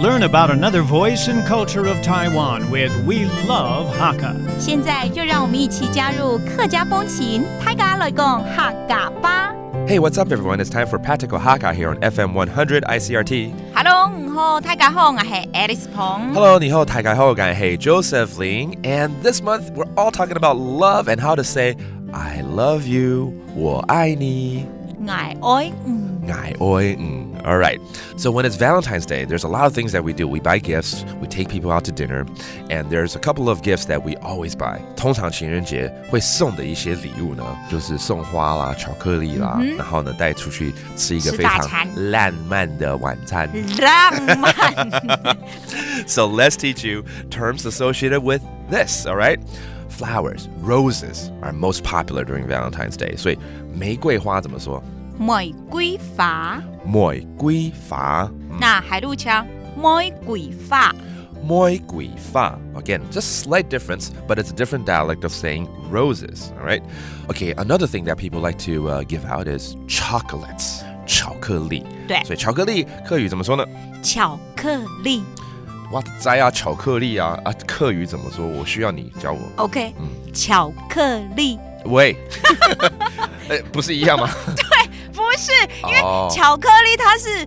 Learn about another voice and culture of Taiwan with We Love Hakka. 现在就让我们一起加入客家风情，大家来讲客家吧。Hey, what's up, everyone? It's time for Practical Hakka here on FM 100 Icrt. Hello， 你好，大家好，我是 Alice 彭。Hello, 你好，大家好，我是 Joseph Ling. And this month, we're all talking about love and how to say, I love you, 我爱你。爱爱爱爱All right. So when it's Valentine's Day, there's a lot of things that we do. We buy gifts, we take people out to dinner, and there's a couple of gifts that we always buy. 通常情人节会送的一些礼物呢，就是送花啦、巧克力啦，然后呢带出去吃一个非常浪漫的晚餐。浪漫。So let's teach you terms associated with this, all right? Flowers, roses are most popular during Valentine's Day. 所以玫瑰花怎么说？玫瑰花。玫瑰花。那海陆腔玫瑰花。玫瑰花. Again, just slight difference, but it's a different dialect of saying roses, all right? Okay, another thing that people like to give out is chocolates. 巧克力。对。所以巧克力客语怎么说呢？巧克力。哇，在啊，巧克力啊，客语怎么说？我需要你教我。OK，巧克力。喂，不是一样吗？对，不是，因为巧克力它是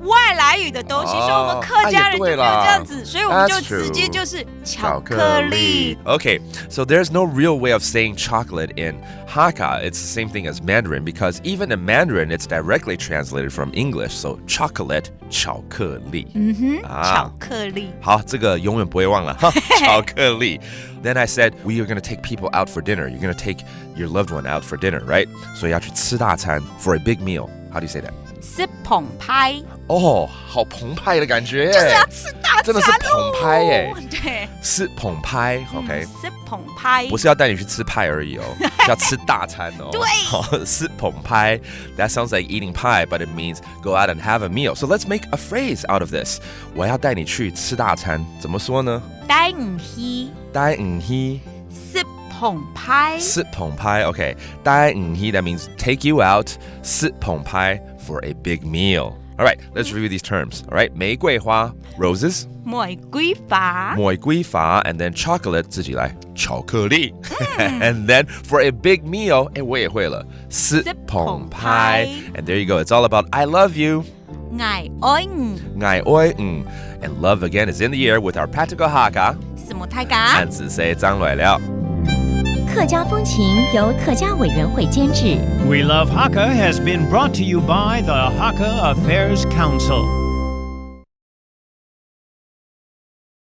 外来语的东西，所以我们客家人就没有这样子，所以我们就直接就是巧克力。Okay, so there's no real way of saying chocolate in Hakka. It's the same thing as Mandarin because even in Mandarin, it's directly translated from English. So chocolate, 巧克力。巧克力。好，这个永远不会忘了。巧克力。Then I said, we are going to take people out for dinner. You're going to take your loved one out for dinner, right? 所以要去吃大餐 for a big meal. How do you say that? 吃澎湃。哦，好澎湃的感觉耶！就是要吃大餐，真的是澎湃耶！对，是澎湃 ，OK？ 是澎湃，不是要带你去吃派而已哦，是要吃大餐哦。对，是澎湃 That sounds like eating pie, but it means go out and have a meal. So let's make a phrase out of this. 我要带你去吃大餐，怎么说呢？带你去，带你去。是澎湃，是澎湃 ，OK？ 带你去 that means take you out. 是澎湃 for a big meal. All right, let's review these terms. All right, 玫瑰花 roses. 玫瑰花。玫瑰花 and then chocolate 自己来巧克力。And then for a big meal, 我也会了，是澎湃。And there you go. It's all about I love you. 愛愛你。愛愛你。And love again is in the air with our practical Hakka. 什麼大家？漢字寫張來了。客家風情由客家委員會監製。We Love Hakka has been brought to you by the Hakka Affairs Council.